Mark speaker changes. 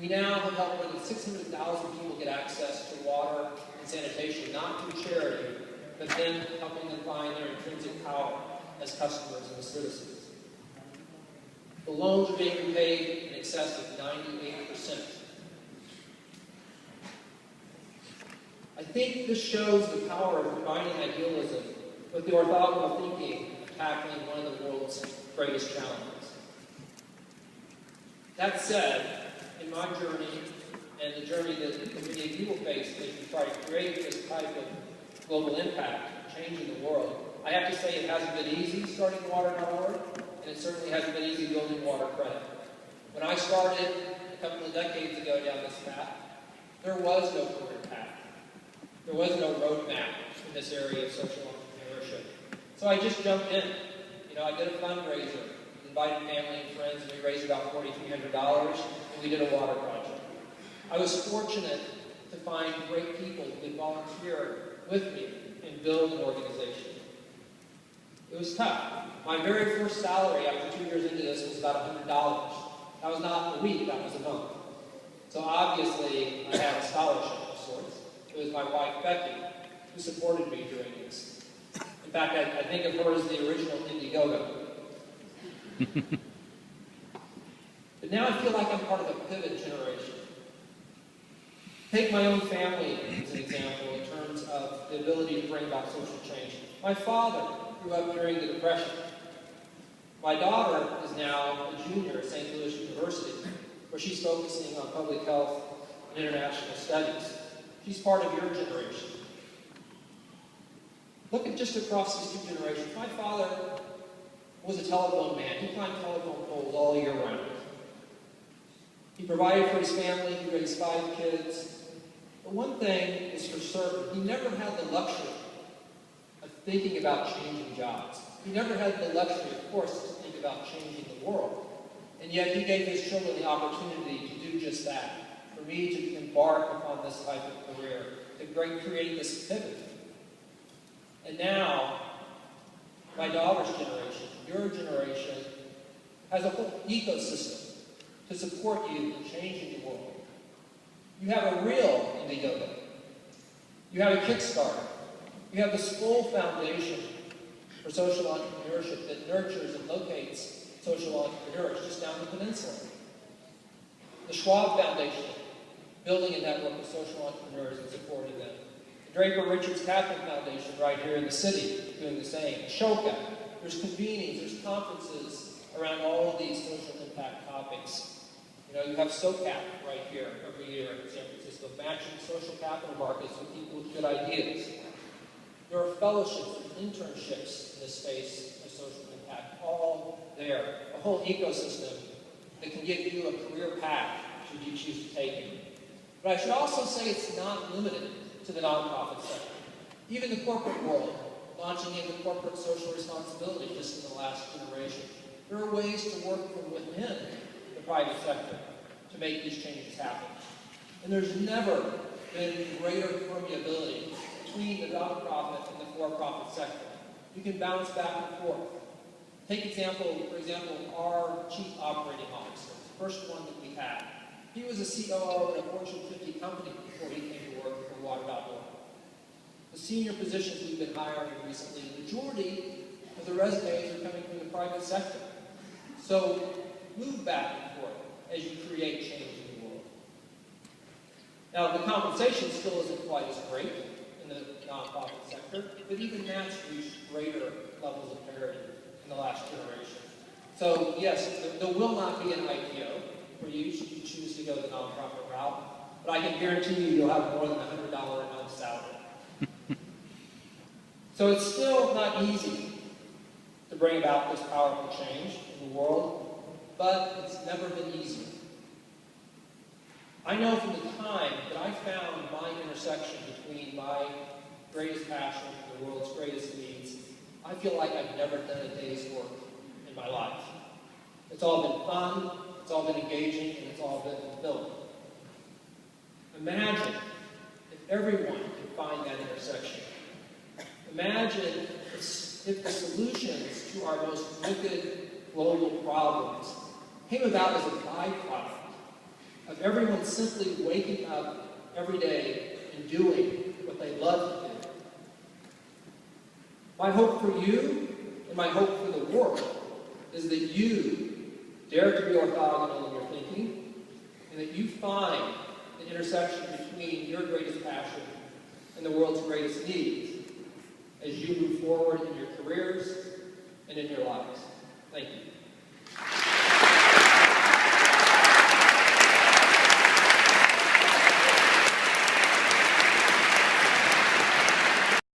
Speaker 1: We now have helped more than 600,000 people get access to water and sanitation, not through charity, but then helping them find their intrinsic power as customers and as citizens. The loans are being repaid in excess of 98%. I think this shows the power of combining idealism with the orthogonal thinking of tackling one of the world's greatest challenges. That said, in my journey, and the journey that many of you will face as you try to create this type of global impact, changing the world, I have to say it hasn't been easy starting water.org, and it certainly hasn't been easy building water credit. When I started a couple of decades ago down this path, there was no career path. There was no roadmap in this area of social entrepreneurship. So I just jumped in. I did a fundraiser, invited family and friends, and we raised about $4,300, and we did a water project. I was fortunate to find great people who could volunteer with me and build an organization. It was tough. My very first salary after 2 years into this was about $100. That was not a week, that was a month. So obviously, I had a scholarship of sorts. It was my wife, Becky, who supported me during this. In fact, I think of her as the original Indiegogo. But now I feel like I'm part of a pivot generation. Take my own family as an example in terms of the ability to bring about social change. My father grew up during the Depression. My daughter is now a junior at St. Louis University, where she's focusing on public health and international studies. She's part of your generation. Look at just across these two generations. My father was a telephone man. He climbed telephone poles all year round. He provided for his family. He raised 5 kids. But one thing is for certain. He never had the luxury of thinking about changing jobs. He never had the luxury, of course, to think about changing the world. And yet he gave his children the opportunity to do just that. For me to embark upon this type of career, to create this pivot. And now, my daughter's generation, your generation, has a whole ecosystem to support you in changing the world. You have a real Indiegogo. You have a Kickstarter. You have the Skoll Foundation for social entrepreneurship that nurtures and locates social entrepreneurs just down the peninsula. The Schwab Foundation, building a network of social entrepreneurs and supporting them. The Draper Richards Catholic Foundation right here in the city doing the same. Ashoka. There's convenings, there's conferences around all of these social impact topics. You have SOCAP right here every year in San Francisco, matching social capital markets with people with good ideas. There are fellowships and internships in this space of social impact, all there. A whole ecosystem that can give you a career path should you choose to take it. But I should also say it's not limited to the nonprofit sector. Even the corporate world, launching into corporate social responsibility just in the last generation. There are ways to work from within the private sector to make these changes happen. And there's never been greater permeability between the nonprofit and the for-profit sector. You can bounce back and forth. For example, our chief operating officer, the first one that we had. He was a COO at a Fortune 50 company before he came to work for water.org. The senior positions we've been hiring recently, the majority of the resumes are coming from the private sector. So move back and forth as you create change in the world. Now, the compensation still isn't quite as great in the nonprofit sector, but even that's reached greater levels of parity in the last generation. So yes, there will not be an IPO for you should you choose to go the nonprofit route, but I can guarantee you'll have more than $100 a month salary. So it's still not easy to bring about this powerful change in the world, but it's never been easy. I know from the time that I found my intersection between my greatest passion and the world's greatest needs, I feel like I've never done a day's work in my life. It's all been fun, it's all been engaging, and it's all been fulfilling. Imagine if everyone could find that intersection. Imagine if the solutions to our most wicked global problems came about as a byproduct of everyone simply waking up every day and doing what they love to do. My hope for you and my hope for the world is that you dare to be orthogonal in your thinking, and that you find the intersection between your greatest passion and the world's greatest needs as you move forward in your careers and in your lives. Thank you.